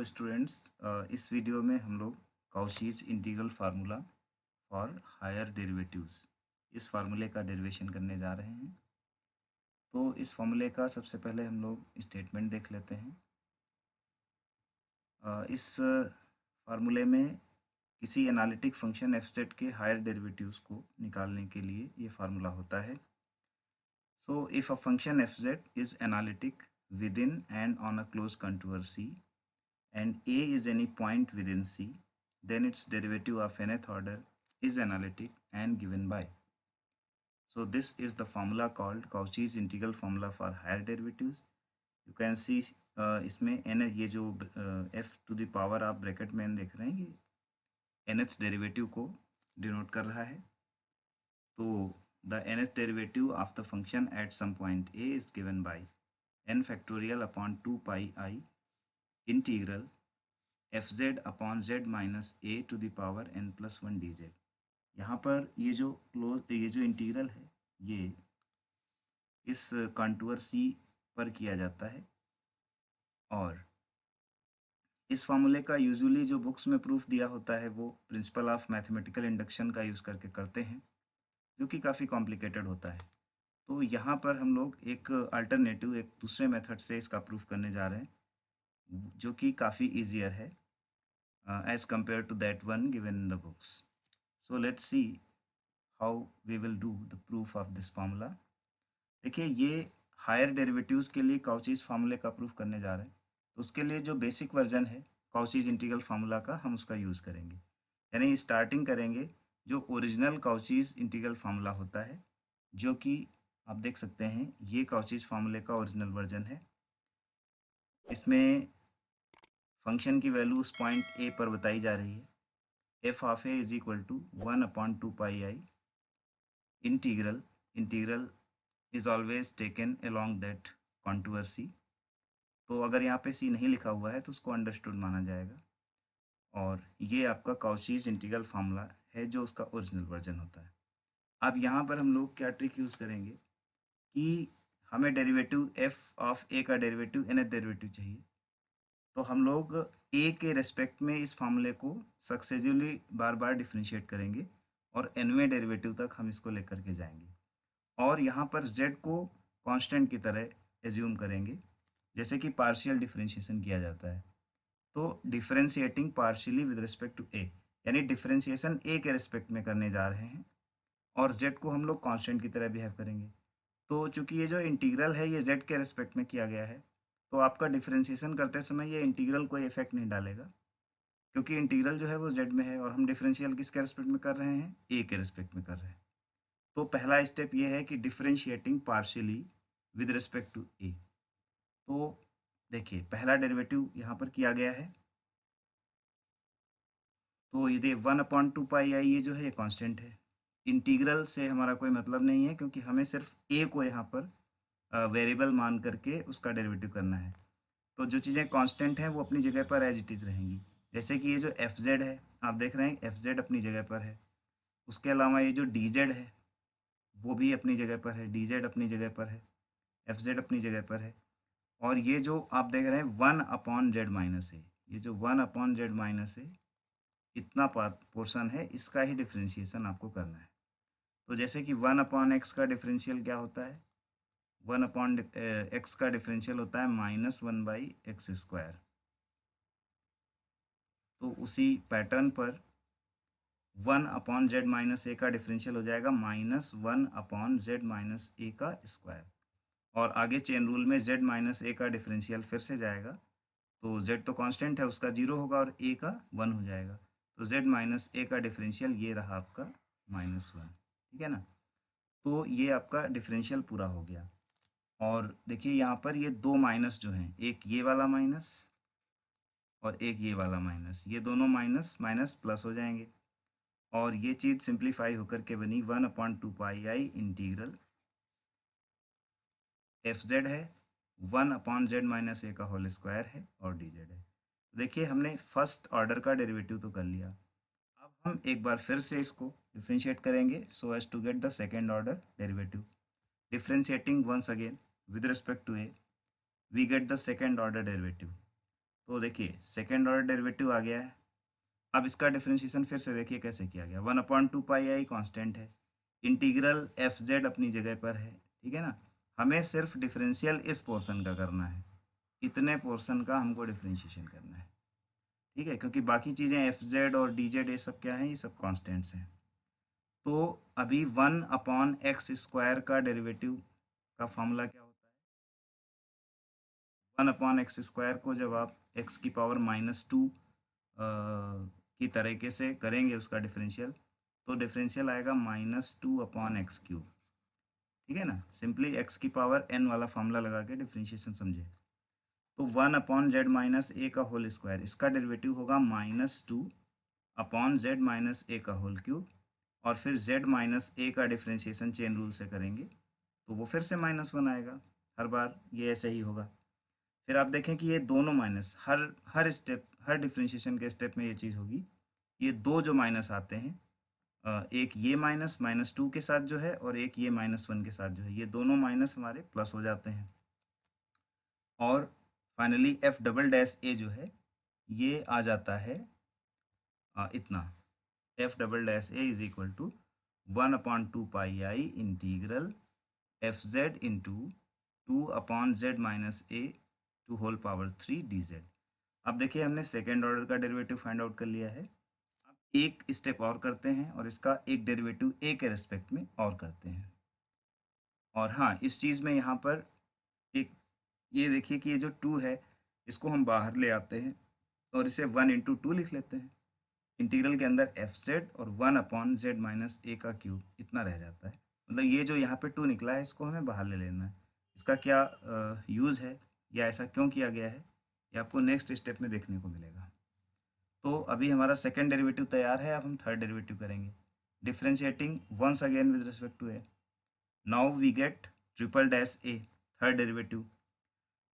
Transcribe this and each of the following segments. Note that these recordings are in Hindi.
हेलो स्टूडेंट्स, इस वीडियो में हम लोग Cauchy's integral formula for higher derivatives इस फार्मूले का डेरिवेशन करने जा रहे हैं। तो इस फार्मूले का सबसे पहले हम लोग स्टेटमेंट देख लेते हैं। इस फार्मूले में किसी एनालिटिक फंक्शन एफ जेड के हायर डेरिवेटिव्स को निकालने के लिए ये फार्मूला होता है। So if a function F Z is analytic within and on a close contour C and A is any point within C, then its derivative of nth order is analytic and given by. So this is the formula called Cauchy's integral formula for higher derivatives. You can see इसमें n ये जो f to the power आप ब्रैकेट में n देख रहे हैं, ये nth डेरिवेटिव को डिनोट कर रहा है। तो the nth derivative of the function at some point a is given by n factorial upon 2 pi I integral F Z upon Z minus A to the power N plus one D Z. यहाँ पर ये जो इंटीग्रल है ये इस कंटूर सी पर किया जाता है। और इस फार्मूले का यूजुअली जो बुक्स में प्रूफ दिया होता है वो प्रिंसिपल ऑफ मैथमेटिकल इंडक्शन का यूज़ करके करते हैं, जो कि काफ़ी कॉम्प्लिकेटेड होता है। तो यहाँ पर हम लोग एक अल्टरनेटिव एक दूसरे मेथड से इसका प्रूफ करने जा रहे हैं, जो कि काफ़ी ईजियर है as compared to that one given in the books. So let's see how we will do the proof of this formula. देखिए ये हायर डेरिवेटिव्स के लिए काउचीज फार्मूले का प्रूफ करने जा रहे हैं। तो उसके लिए जो बेसिक वर्जन है काउचीज इंटीग्रल फार्मूला का हम उसका यूज़ करेंगे, यानी स्टार्टिंग करेंगे जो ओरिजिनल काउचीज इंटीग्रल फार्मूला होता है, जो कि आप देख सकते हैं ये काउचीज फार्मूले का ओरिजिनल वर्जन है। इसमें फंक्शन की वैल्यू उस पॉइंट ए पर बताई जा रही है। F of a is equal to 1/2 pi i integral is always taken along that contour c. तो अगर यहाँ पे सी नहीं लिखा हुआ है तो उसको अंडरस्टूड माना जाएगा। और ये आपका काउचीज इंटीग्रल फार्मूला है जो उसका ओरिजिनल वर्जन होता है। अब यहाँ पर हम लोग क्या ट्रिक यूज़ करेंगे कि हमें डेरिवेटिव एफ ऑफ ए का डेरिवेटिव nth डेरिवेटिव चाहिए। तो हम लोग ए के रेस्पेक्ट में इस फार्मूले को सक्सेसिवली बार बार डिफ्रेंशिएट करेंगे और nवें डेरिवेटिव तक हम इसको लेकर के जाएंगे। और यहाँ पर z को कांस्टेंट की तरह एज्यूम करेंगे, जैसे कि पार्शियल डिफरेंशिएशन किया जाता है। तो differentiating partially with respect to a, यानी डिफरेंशिएशन ए के रिस्पेक्ट में करने जा रहे हैं और z को हम लोग कांस्टेंट की तरह बिहेव करेंगे। तो चूंकि ये जो इंटीग्रल है ये z के रिस्पेक्ट में किया गया है, तो आपका डिफरेंशिएशन करते समय ये इंटीग्रल कोई इफेक्ट नहीं डालेगा, क्योंकि इंटीग्रल जो है वो z में है और हम डिफरेंशियल किसके रिस्पेक्ट में कर रहे हैं, a के रिस्पेक्ट में कर रहे हैं। तो पहला स्टेप ये है कि differentiating partially with respect to a। तो देखिए पहला डेरिवेटिव यहाँ पर किया गया है। तो ये 1/2 पाई आई ये जो है ये कांस्टेंट है। इंटीग्रल से हमारा कोई मतलब नहीं है, क्योंकि हमें सिर्फ a को यहाँ पर वेरिएबल मान करके उसका डेरिवेटिव करना है। तो जो चीज़ें कांस्टेंट हैं वो अपनी जगह पर एज इट इज़ रहेंगी। जैसे कि ये जो एफ जेड है आप देख रहे हैं एफ जेड अपनी जगह पर है। उसके अलावा ये जो डी जेड है वो भी अपनी जगह पर है, डी जेड अपनी जगह पर है, एफ जेड अपनी जगह पर है। और ये जो आप देख रहे हैं 1/z माइनस ए, ये जो 1/z माइनस ए इतना पोर्शन है, इसका ही डिफ्रेंशिएशन आपको करना है। तो जैसे कि 1/x का डिफरेंशियल क्या होता है, 1/x का डिफरेंशियल होता है -1/x²। तो उसी पैटर्न पर 1/z माइनस ए का डिफरेंशियल हो जाएगा -1/z माइनस ए का स्क्वायर। और आगे चेन रूल में z माइनस ए का डिफरेंशियल फिर से जाएगा, तो z तो कांस्टेंट है उसका 0 होगा और a का 1 हो जाएगा। तो z माइनस ए का डिफरेंशियल ये रहा आपका -1, ठीक है ना। तो ये आपका डिफरेंशियल पूरा हो गया। और देखिए यहाँ पर ये दो माइनस जो हैं, एक ये वाला माइनस और एक ये वाला माइनस, ये दोनों माइनस माइनस प्लस हो जाएंगे और ये चीज़ सिंप्लीफाई होकर के बनी 1/2 pi i integral f Z है 1/z माइनस ए का होल स्क्वायर है और डी जेड है। देखिए हमने फर्स्ट ऑर्डर का डेरिवेटिव तो कर लिया। अब हम एक बार फिर से इसको डिफ्रेंशिएट करेंगे so as to get the second order derivative. Differentiating once again with respect to a we get the second order derivative. तो देखिए सेकेंड ऑर्डर डेरिवेटिव आ गया है। अब इसका डिफरेंशिएशन फिर से देखिए कैसे किया गया। 1/2 पाई कॉन्स्टेंट है, इंटीग्रल एफ जेड अपनी जगह पर है, ठीक है ना। हमें सिर्फ डिफरेंशियल इस पोर्शन का करना है, इतने पोर्शन का हमको डिफरेंशिएशन करना है, ठीक है, क्योंकि बाकी चीज़ें एफ जेड और डी जेड ये सब क्या है, ये सब कॉन्स्टेंट्स हैं। तो अभी 1/x² का डेरिवेटिव का फॉर्मूला क्या होता है। 1/x² को जब आप x की पावर -2 की तरीके से करेंगे उसका डिफरेंशियल, तो डिफरेंशियल आएगा -2/x³, ठीक है ना। सिंपली x की पावर n वाला फॉर्मूला लगा के डिफरेंशिएशन समझे। तो 1/z - a का होल स्क्वायर, इसका डेरिवेटिव होगा -2/z - a का होल क्यूब, और फिर z - a का डिफरेंशिएशन चेन रूल से करेंगे तो वो फिर से -1 आएगा। हर बार ये ऐसे ही होगा। फिर आप देखें कि ये दोनों माइनस हर स्टेप, हर डिफरेंशिएशन के स्टेप में ये चीज़ होगी। ये दो जो माइनस आते हैं, एक ये -2 के साथ जो है, और एक ये -1 के साथ जो है, ये दोनों माइनस हमारे प्लस हो जाते हैं। और finally f double dash a जो है ये आ जाता है इतना, f double dash a is equal to 1/2 pi integral f z into 2/z - a to whole power 3 dz। अब देखिए हमने सेकेंड ऑर्डर का डेरिवेटिव फाइंड आउट कर लिया है। अब एक स्टेप और करते हैं और इसका एक डेरिवेटिव a के रेस्पेक्ट में और करते हैं। और हाँ, इस चीज़ में यहाँ पर एक ये देखिए कि ये जो 2 है इसको हम बाहर ले आते हैं और इसे 1/2 लिख लेते हैं। इंटीग्रल के अंदर एफ जेड और 1/z - a का क्यूब इतना रह जाता है। मतलब ये जो यहाँ पे 2 निकला है इसको हमें बाहर ले लेना है। इसका क्या यूज़ है या ऐसा क्यों किया गया है, ये आपको नेक्स्ट स्टेप में देखने को मिलेगा। तो अभी हमारा सेकेंड डेरिवेटिव तैयार है। अब हम थर्ड डेरिवेटिव करेंगे, differentiating once again with respect to a. Now we get triple dash a, third derivative.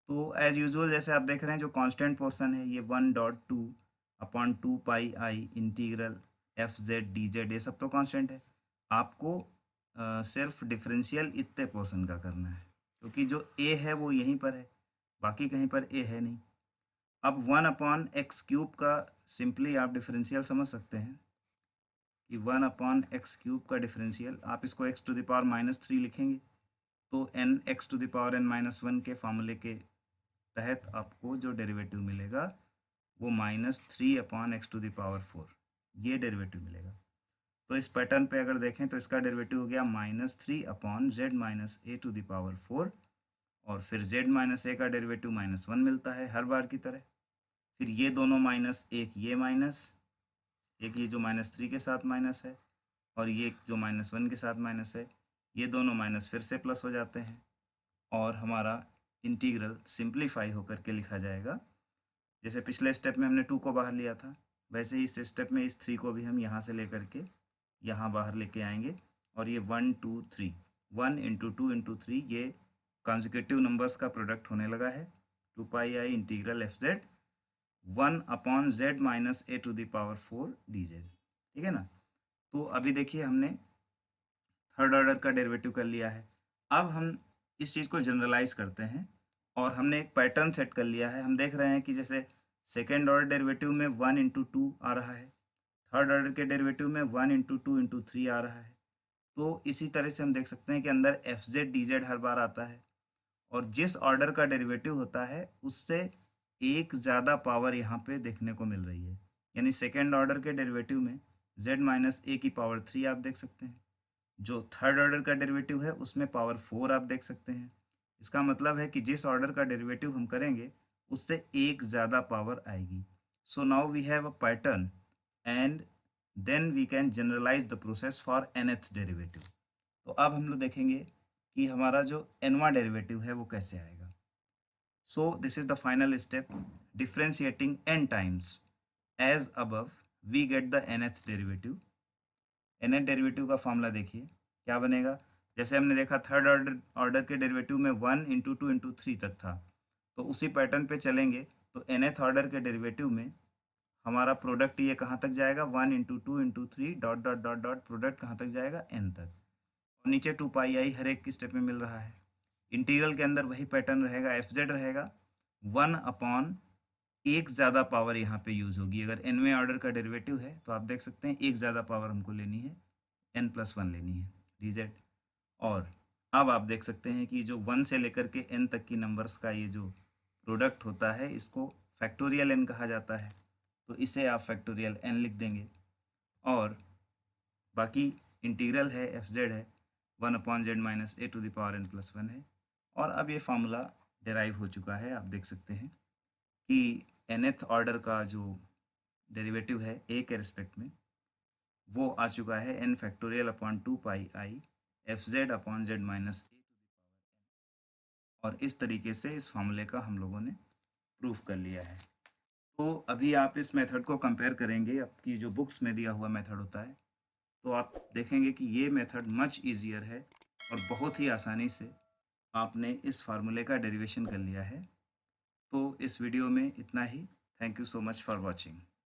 तो एज यूजुअल जैसे आप देख रहे हैं जो कांस्टेंट पोर्शन है ये 1/2/2 pi integral f z d z, ये सब तो कांस्टेंट है। आपको सिर्फ डिफरेंशियल इतने पोर्शन का करना है, क्योंकि जो ए है वो यहीं पर है, बाकी कहीं पर ए है नहीं। अब 1/x³ का सिंपली आप डिफरेंशियल समझ सकते हैं कि 1/x³ का डिफरेंशियल, आप इसको x⁻³ लिखेंगे तो x⁻n - 1 के फार्मूले के तहत आपको जो डेरिवेटिव मिलेगा वो -3/x⁴ ये डेरिवेटिव मिलेगा। तो इस पैटर्न पे अगर देखें तो इसका डेरिवेटिव हो गया -3/z - a⁴, और फिर z - a का डेरिवेटिव -1 मिलता है हर बार की तरह। फिर ये दोनों माइनस, एक ये माइनस, एक ये जो -3 के साथ माइनस है, और ये जो -1 के साथ माइनस है, ये दोनों माइनस फिर से प्लस हो जाते हैं, और हमारा इंटीग्रल सिंप्लीफाई होकर के लिखा जाएगा। जैसे पिछले स्टेप में हमने 2 को बाहर लिया था, वैसे ही इस स्टेप में इस 3 को भी हम यहाँ से लेकर के यहाँ बाहर लेके आएंगे, और ये 1 2 3 1 × 2 × 3 ये कॉन्जिक्यूटिव नंबर्स का प्रोडक्ट होने लगा है। 2 pi integral f z 1/z - a⁴ dz, ठीक है ना। तो अभी देखिए हमने थर्ड ऑर्डर का डेरिवेटिव कर लिया है। अब हम इस चीज़ को जनरलाइज करते हैं, और हमने एक पैटर्न सेट कर लिया है। हम देख रहे हैं कि जैसे सेकेंड ऑर्डर डेरिवेटिव में 1 × 2 आ रहा है, थर्ड ऑर्डर के डेरिवेटिव में 1 × 2 × 3 आ रहा है। तो इसी तरह से हम देख सकते हैं कि अंदर एफ जेड डी जेड हर बार आता है, और जिस ऑर्डर का डेरिवेटिव होता है उससे एक ज़्यादा पावर यहाँ पे देखने को मिल रही है। यानी सेकेंड ऑर्डर के डेरिवेटिव में z - a⁴ आप देख सकते हैं, जो थर्ड ऑर्डर का डेरिवेटिव है उसमें पावर 4 आप देख सकते हैं। इसका मतलब है कि जिस ऑर्डर का डेरिवेटिव हम करेंगे उससे एक ज़्यादा पावर आएगी। So now we have a pattern and then we can generalise the process for nth derivative. तो अब हम लोग देखेंगे कि हमारा जो nवां डेरिवेटिव है वो कैसे आएगा। So this is the final step, differentiating n times as above we get the nth derivative. nth derivative का फॉर्मूला देखिए क्या बनेगा। जैसे हमने देखा थर्ड ऑर्डर के डेरिवेटिव में 1 × 2 × 3 तक था, तो उसी पैटर्न पे चलेंगे तो nth ऑर्डर के डेरिवेटिव में हमारा प्रोडक्ट ये कहाँ तक जाएगा, 1 × 2 × 3 dot dot dot dot product कहाँ तक जाएगा, n तक, और नीचे 2 पाई हर एक की स्टेप में मिल रहा है। इंटीग्रल के अंदर वही पैटर्न रहेगा, एफ जेड रहेगा 1/a एक ज़्यादा पावर यहाँ पे यूज़ होगी। अगर nवें ऑर्डर का डेरिवेटिव है तो आप देख सकते हैं एक ज़्यादा पावर हमको लेनी है, n+1 लेनी है dz। और अब आप देख सकते हैं कि जो 1 से लेकर के n तक की नंबर्स का ये जो प्रोडक्ट होता है इसको फैक्टोरियल n कहा जाता है। तो इसे आप फैक्टोरियल n लिख देंगे और बाकी इंटीग्रल है एफ जेड है 1/z-a⁻n+1 है। और अब ये फार्मूला डेराइव हो चुका है। आप देख सकते हैं कि nth ऑर्डर का जो डेरिवेटिव है a के रिस्पेक्ट में वो आ चुका है n⁴/2πi fz/z-a। और इस तरीके से इस फार्मूले का हम लोगों ने प्रूफ कर लिया है। तो अभी आप इस मेथड को कंपेयर करेंगे, आपकी जो बुक्स में दिया हुआ मेथड होता है, तो आप देखेंगे कि ये मेथड मच ईजियर है और बहुत ही आसानी से आपने इस फार्मूले का डेरिवेशन कर लिया है। तो इस वीडियो में इतना ही। Thank you so much for watching.